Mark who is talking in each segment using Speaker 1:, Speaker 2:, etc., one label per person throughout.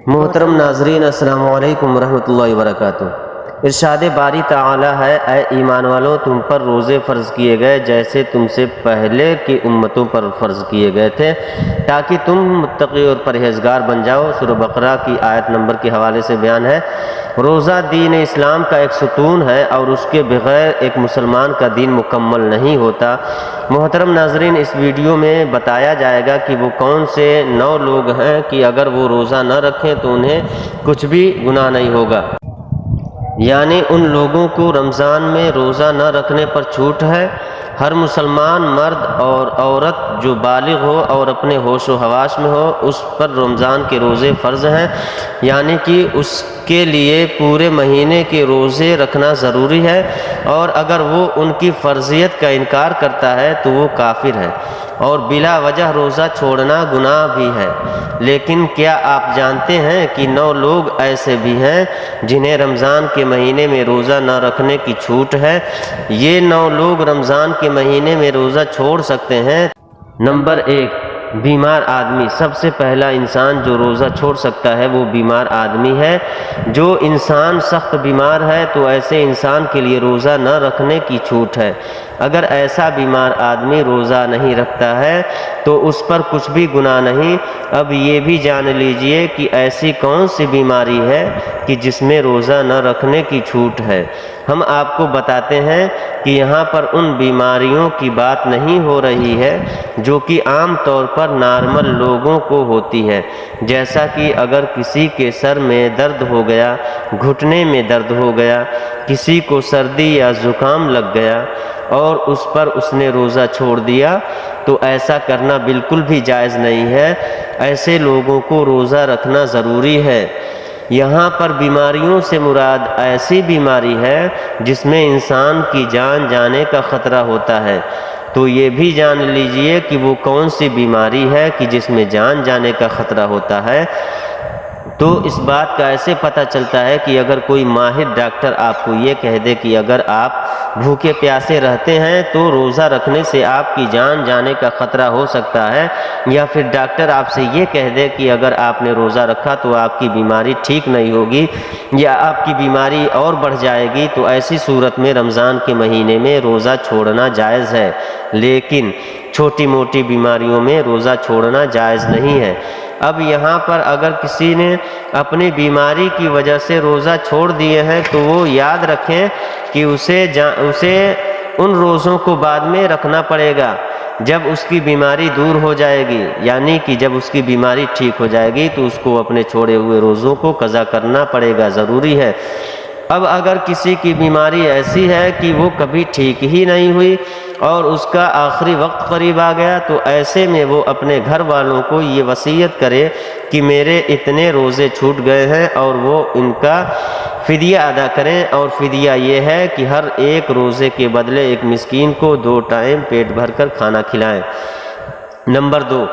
Speaker 1: محترم ناظرین، السلام علیکم ورحمۃ اللہ وبرکاتہ۔ ارشاد باری تعالی ہے، اے ایمان والو، تم پر روزے فرض کیے گئے جیسے تم سے پہلے کی امتوں پر فرض کیے گئے تھے، تاکہ تم متقی اور پرہیزگار بن جاؤ۔ سورہ بقرہ کی آیت نمبر کے حوالے سے بیان ہے۔ روزہ دین اسلام کا ایک ستون ہے اور اس کے بغیر ایک مسلمان کا دین مکمل نہیں ہوتا۔ محترم ناظرین، اس ویڈیو میں بتایا جائے گا کہ وہ کون سے 9 لوگ ہیں کہ اگر وہ روزہ نہ رکھیں تو انہیں کچھ بھی گناہ نہیں ہوگا۔ یعنی ان لوگوں کو رمضان میں روزہ نہ رکھنے پر چھوٹ ہے۔ ہر مسلمان مرد اور عورت جو بالغ ہو اور اپنے ہوش و حواس میں ہو، اس پر رمضان کے روزے فرض ہیں، یعنی کہ اس کے لیے پورے مہینے کے روزے رکھنا ضروری ہے، اور اگر وہ ان کی فرضیت کا انکار کرتا ہے تو وہ کافر ہے، اور بلا وجہ روزہ چھوڑنا گناہ بھی ہے۔ لیکن کیا آپ جانتے ہیں کہ 9 لوگ ایسے بھی ہیں جنہیں رمضان کے مہینے میں روزہ نہ رکھنے کی چھوٹ ہے؟ یہ 9 لوگ رمضان کے مہینے میں روزہ چھوڑ سکتے ہیں۔ نمبر 1، بیمار آدمی۔ سب سے پہلا انسان جو روزہ چھوڑ سکتا ہے وہ بیمار آدمی ہے۔ جو انسان سخت بیمار ہے تو ایسے انسان کے لیے روزہ نہ رکھنے کی چھوٹ ہے۔ اگر ایسا بیمار آدمی روزہ نہیں رکھتا ہے تو اس پر کچھ بھی گناہ نہیں۔ اب یہ بھی جان لیجئے کہ ایسی کون سی بیماری ہے کہ جس میں روزہ نہ رکھنے کی چھوٹ ہے۔ ہم آپ کو بتاتے ہیں کہ یہاں پر ان بیماریوں کی بات نہیں ہو رہی ہے جو کہ عام طور پر نارمل لوگوں کو ہوتی ہے، جیسا کہ اگر کسی کے سر میں درد ہو گیا، گھٹنے میں درد ہو گیا، کسی کو سردی یا زکام لگ گیا اور اس پر اس نے روزہ چھوڑ دیا، تو ایسا کرنا بالکل بھی جائز نہیں ہے۔ ایسے لوگوں کو روزہ رکھنا ضروری ہے۔ یہاں پر بیماریوں سے مراد ایسی بیماری ہے جس میں انسان کی جان جانے کا خطرہ ہوتا ہے۔ تو یہ بھی جان لیجئے کہ وہ کون سی بیماری ہے کہ جس میں جان جانے کا خطرہ ہوتا ہے۔ تو اس بات کا ایسے پتہ چلتا ہے کہ اگر کوئی ماہر ڈاکٹر آپ کو یہ کہہ دے کہ اگر آپ بھوکے پیاسے رہتے ہیں تو روزہ رکھنے سے آپ کی جان جانے کا خطرہ ہو سکتا ہے، یا پھر ڈاکٹر آپ سے یہ کہہ دے کہ اگر آپ نے روزہ رکھا تو آپ کی بیماری ٹھیک نہیں ہوگی یا آپ کی بیماری اور بڑھ جائے گی، تو ایسی صورت میں رمضان کے مہینے میں روزہ چھوڑنا جائز ہے۔ لیکن چھوٹی موٹی بیماریوں میں روزہ چھوڑنا جائز نہیں ہے۔ اب یہاں پر اگر کسی نے اپنی بیماری کی وجہ سے روزہ چھوڑ دیے ہیں تو وہ یاد رکھیں کہ اسے ان روزوں کو بعد میں رکھنا پڑے گا جب اس کی بیماری دور ہو جائے گی، یعنی کہ جب اس کی بیماری ٹھیک ہو جائے گی تو اس کو اپنے چھوڑے ہوئے روزوں کو قضا کرنا پڑے گا، ضروری ہے۔ اب اگر کسی کی بیماری ایسی ہے کہ وہ کبھی ٹھیک ہی نہیں ہوئی اور اس کا آخری وقت قریب آ گیا، تو ایسے میں وہ اپنے گھر والوں کو یہ وصیت کرے کہ میرے اتنے روزے چھوٹ گئے ہیں اور وہ ان کا فدیہ ادا کریں، اور فدیہ یہ ہے کہ ہر ایک روزے کے بدلے ایک مسکین کو 2 ٹائم پیٹ بھر کر کھانا کھلائیں۔ نمبر 2،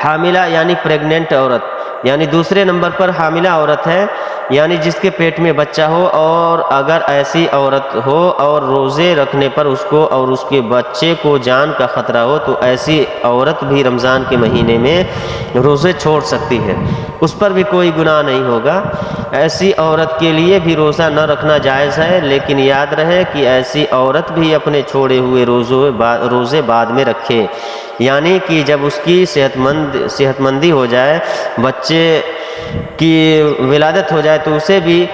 Speaker 1: حاملہ یعنی پریگننٹ عورت، یعنی دوسرے نمبر پر حاملہ عورت ہے، یعنی جس کے پیٹ میں بچہ ہو، اور اگر ایسی عورت ہو اور روزے رکھنے پر اس کو اور اس کے بچے کو جان کا خطرہ ہو تو ایسی عورت بھی رمضان کے مہینے میں روزے چھوڑ سکتی ہے، اس پر بھی کوئی گناہ نہیں ہوگا۔ ایسی عورت کے لیے بھی روزہ نہ رکھنا جائز ہے، لیکن یاد رہے کہ ایسی عورت بھی اپنے چھوڑے ہوئے روزے بعد میں رکھے، یعنی کہ جب اس کی صحت مندی ہو جائے، بچے کی ولادت ہو جائے، تو اسے بھی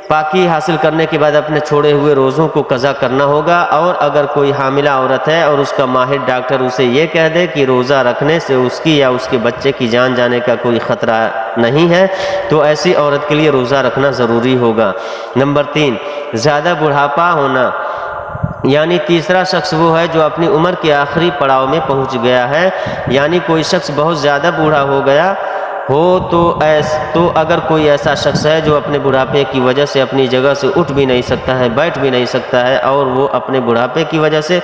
Speaker 1: پاکی حاصل کرنے کے بعد اپنے چھوڑے ہوئے روزوں کو قضا کرنا ہوگا۔ اور اگر کوئی حاملہ عورت ہے اور اس کا ماہر ڈاکٹر اسے یہ کہہ دے کہ روزہ رکھنے سے اس کی یا اس کے بچے کی جان جانے کا کوئی خطرہ نہیں ہے، تو ایسی عورت کے لیے روزہ رکھنا ضروری ہوگا۔ نمبر 3، زیادہ بڑھاپا ہونا، یعنی تیسرا شخص وہ ہے جو اپنی عمر کے آخری پڑاؤ میں پہنچ گیا ہے، یعنی کوئی شخص بہت زیادہ بوڑھا ہو گیا ہو تو اگر کوئی ایسا شخص ہے جو اپنے بڑھاپے کی وجہ سے اپنی جگہ سے اٹھ بھی نہیں سکتا ہے، بیٹھ بھی نہیں سکتا ہے، اور وہ اپنے بڑھاپے کی وجہ سے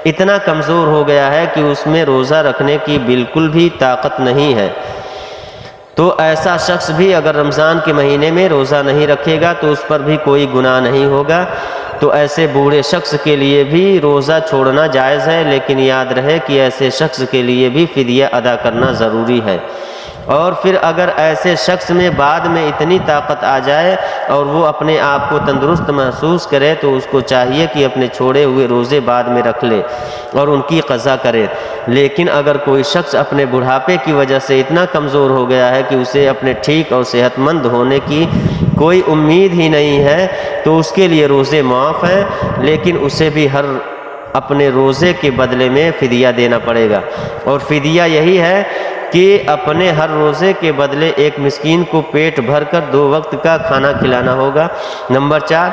Speaker 1: اتنا کمزور ہو گیا ہے کہ اس میں روزہ رکھنے کی بالکل بھی طاقت نہیں ہے، تو ایسا شخص بھی اگر رمضان کے مہینے میں روزہ نہیں رکھے گا تو اس پر بھی کوئی گناہ نہیں ہوگا۔ تو ایسے بوڑھے شخص کے لیے بھی روزہ چھوڑنا جائز ہے، لیکن یاد رہے کہ ایسے شخص کے لیے بھی فدیہ ادا کرنا ضروری ہے۔ اور پھر اگر ایسے شخص میں بعد میں اتنی طاقت آ جائے اور وہ اپنے آپ کو تندرست محسوس کرے تو اس کو چاہیے کہ اپنے چھوڑے ہوئے روزے بعد میں رکھ لے اور ان کی قضا کرے۔ لیکن اگر کوئی شخص اپنے بڑھاپے کی وجہ سے اتنا کمزور ہو گیا ہے کہ اسے اپنے ٹھیک اور صحت مند ہونے کی کوئی امید ہی نہیں ہے تو اس کے لیے روزے معاف ہیں، لیکن اسے بھی ہر اپنے روزے کے بدلے میں فدیہ دینا پڑے گا، اور فدیہ یہی ہے کہ اپنے ہر روزے کے بدلے ایک مسکین کو پیٹ بھر کر 2 وقت کا کھانا کھلانا ہوگا۔ نمبر 4،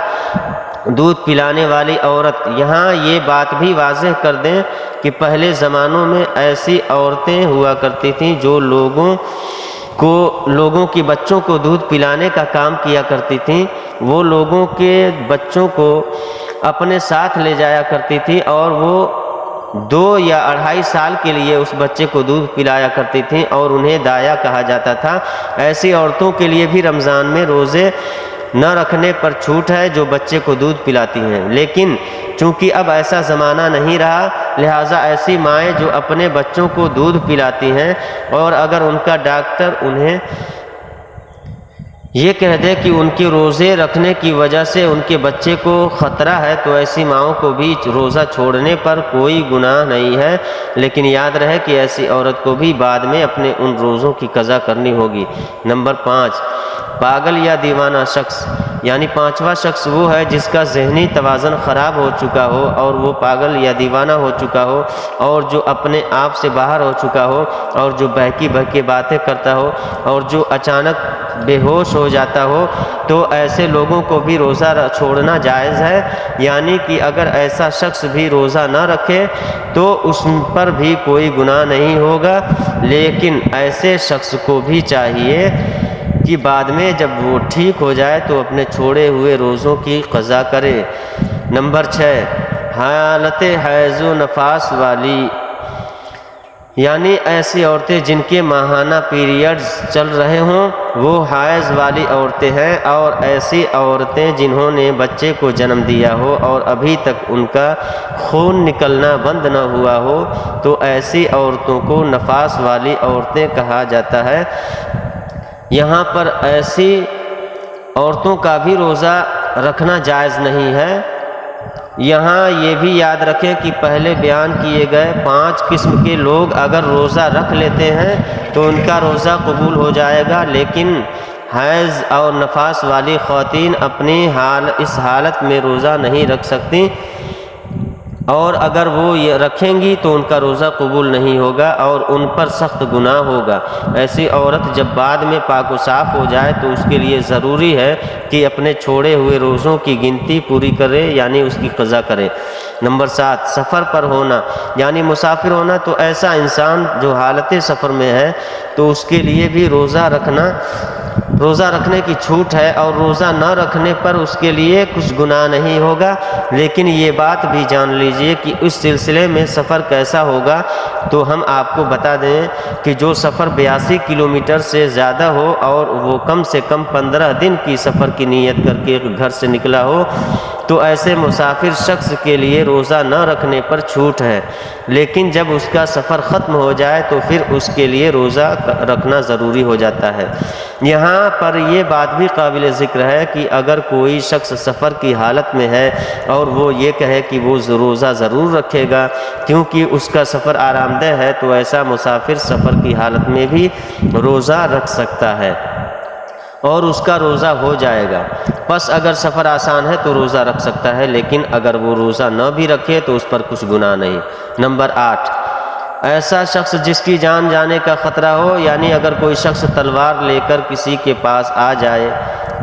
Speaker 1: دودھ پلانے والی عورت۔ یہاں یہ بات بھی واضح کر دیں کہ پہلے زمانوں میں ایسی عورتیں ہوا کرتی تھیں جو لوگوں کی بچوں کو دودھ پلانے کا کام کیا کرتی تھیں۔ وہ لوگوں کے بچوں کو اپنے ساتھ لے جایا کرتی تھی اور وہ 2 یا 2.5 سال کے لیے اس بچے کو دودھ پلایا کرتی تھیں اور انہیں دایا کہا جاتا تھا۔ ایسی عورتوں کے لیے بھی رمضان میں روزے نہ رکھنے پر چھوٹ ہے جو بچے کو دودھ پلاتی ہیں، لیکن چونکہ اب ایسا زمانہ نہیں رہا لہٰذا ایسی مائیں جو اپنے بچوں کو دودھ پلاتی ہیں اور اگر ان کا ڈاکٹر انہیں یہ کہہ دے کہ ان کے روزے رکھنے کی وجہ سے ان کے بچے کو خطرہ ہے تو ایسی ماؤں کو بھی روزہ چھوڑنے پر کوئی گناہ نہیں ہے، لیکن یاد رہے کہ ایسی عورت کو بھی بعد میں اپنے ان روزوں کی قضا کرنی ہوگی۔ نمبر 5، پاگل یا دیوانہ شخص، یعنی 5واں شخص وہ ہے جس کا ذہنی توازن خراب ہو چکا ہو اور وہ پاگل یا دیوانہ ہو چکا ہو اور جو اپنے آپ سے باہر ہو چکا ہو اور جو بہکی بہکی باتیں کرتا ہو اور جو اچانک بے ہوش ہو جاتا ہو، تو ایسے لوگوں کو بھی روزہ چھوڑنا جائز ہے، یعنی کہ اگر ایسا شخص بھی روزہ نہ رکھے تو اس پر بھی کوئی گناہ نہیں ہوگا، لیکن ایسے شخص کو بھی چاہیے کہ بعد میں جب وہ ٹھیک ہو جائے تو اپنے چھوڑے ہوئے روزوں کی قضا کرے۔ نمبر 6، حالت حیض و نفاس والی، یعنی ایسی عورتیں جن کے ماہانہ پیریڈز چل رہے ہوں وہ حائض والی عورتیں ہیں، اور ایسی عورتیں جنہوں نے بچے کو جنم دیا ہو اور ابھی تک ان کا خون نکلنا بند نہ ہوا ہو تو ایسی عورتوں کو نفاس والی عورتیں کہا جاتا ہے۔ یہاں پر ایسی عورتوں کا بھی روزہ رکھنا جائز نہیں ہے۔ یہاں یہ بھی یاد رکھیں کہ پہلے بیان کیے گئے 5 قسم کے لوگ اگر روزہ رکھ لیتے ہیں تو ان کا روزہ قبول ہو جائے گا، لیکن حیض اور نفاس والی خواتین اپنی اس حالت میں روزہ نہیں رکھ سکتی، اور اگر وہ یہ رکھیں گی تو ان کا روزہ قبول نہیں ہوگا اور ان پر سخت گناہ ہوگا۔ ایسی عورت جب بعد میں پاک و صاف ہو جائے تو اس کے لیے ضروری ہے کہ اپنے چھوڑے ہوئے روزوں کی گنتی پوری کرے، یعنی اس کی قضا کرے۔ نمبر 7، سفر پر ہونا، یعنی مسافر ہونا۔ تو ایسا انسان جو حالت سفر میں ہے تو اس کے لیے بھی روزہ رکھنے کی چھوٹ ہے، اور روزہ نہ رکھنے پر اس کے لیے کچھ گناہ نہیں ہوگا، لیکن یہ بات بھی جان لیجئے کہ اس سلسلے میں سفر کیسا ہوگا۔ تو ہم آپ کو بتا دیں کہ جو سفر 82 کلومیٹر سے زیادہ ہو اور وہ کم سے کم 15 دن کی سفر کی نیت کر کے گھر سے نکلا ہو تو ایسے مسافر شخص کے لیے روزہ نہ رکھنے پر چھوٹ ہے، لیکن جب اس کا سفر ختم ہو جائے تو پھر اس کے لیے روزہ رکھنا ضروری ہو جاتا ہے۔ یہاں پر یہ بات بھی قابل ذکر ہے کہ اگر کوئی شخص سفر کی حالت میں ہے اور وہ یہ کہے کہ وہ روزہ ضرور رکھے گا کیونکہ اس کا سفر آرام دہ ہے تو ایسا مسافر سفر کی حالت میں بھی روزہ رکھ سکتا ہے اور اس کا روزہ ہو جائے گا۔ پس اگر سفر آسان ہے تو روزہ رکھ سکتا ہے، لیکن اگر وہ روزہ نہ بھی رکھے تو اس پر کچھ گناہ نہیں۔ نمبر 8، ایسا شخص جس کی جان جانے کا خطرہ ہو، یعنی اگر کوئی شخص تلوار لے کر کسی کے پاس آ جائے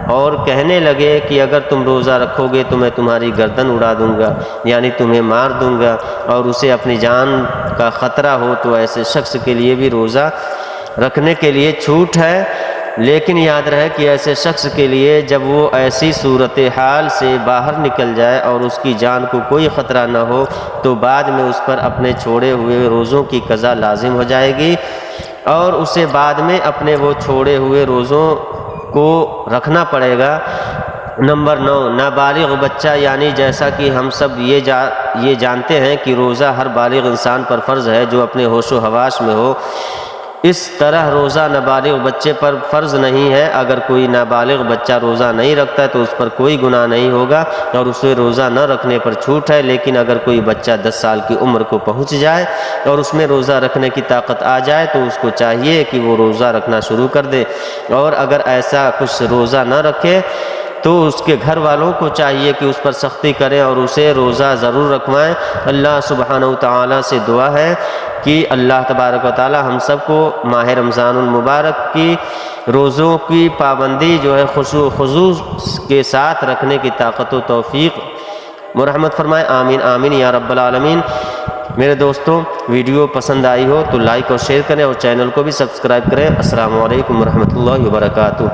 Speaker 1: اور کہنے لگے کہ اگر تم روزہ رکھو گے تو میں تمہاری گردن اڑا دوں گا، یعنی تمہیں مار دوں گا، اور اسے اپنی جان کا خطرہ ہو تو ایسے شخص کے لیے بھی روزہ رکھنے کے لیے چھوٹ ہے، لیکن یاد رہے کہ ایسے شخص کے لیے جب وہ ایسی صورتحال سے باہر نکل جائے اور اس کی جان کو کوئی خطرہ نہ ہو تو بعد میں اس پر اپنے چھوڑے ہوئے روزوں کی قضا لازم ہو جائے گی اور اسے بعد میں اپنے وہ چھوڑے ہوئے روزوں کو رکھنا پڑے گا۔ نمبر 9، نابالغ بچہ، یعنی جیسا کہ ہم سب یہ جانتے ہیں کہ روزہ ہر بالغ انسان پر فرض ہے جو اپنے ہوش و حواس میں ہو۔ اس طرح روزہ نابالغ بچے پر فرض نہیں ہے۔ اگر کوئی نابالغ بچہ روزہ نہیں رکھتا ہے تو اس پر کوئی گناہ نہیں ہوگا اور اسے روزہ نہ رکھنے پر چھوٹ ہے، لیکن اگر کوئی بچہ 10 سال کی عمر کو پہنچ جائے اور اس میں روزہ رکھنے کی طاقت آ جائے تو اس کو چاہیے کہ وہ روزہ رکھنا شروع کر دے، اور اگر ایسا کچھ روزہ نہ رکھے تو اس کے گھر والوں کو چاہیے کہ اس پر سختی کریں اور اسے روزہ ضرور رکھوائیں۔ اللہ سبحانہ وتعالی سے دعا ہے کہ اللہ تبارک و تعالی ہم سب کو ماہ رمضان المبارک کی روزوں کی پابندی جو ہے خشوع و خضوع کے ساتھ رکھنے کی طاقت و توفیق مرحمت فرمائے، آمین آمین یا رب العالمین۔ میرے دوستوں، ویڈیو پسند آئی ہو تو لائک اور شیئر کریں اور چینل کو بھی سبسکرائب کریں۔ السلام علیکم ورحمۃ اللہ وبرکاتہ۔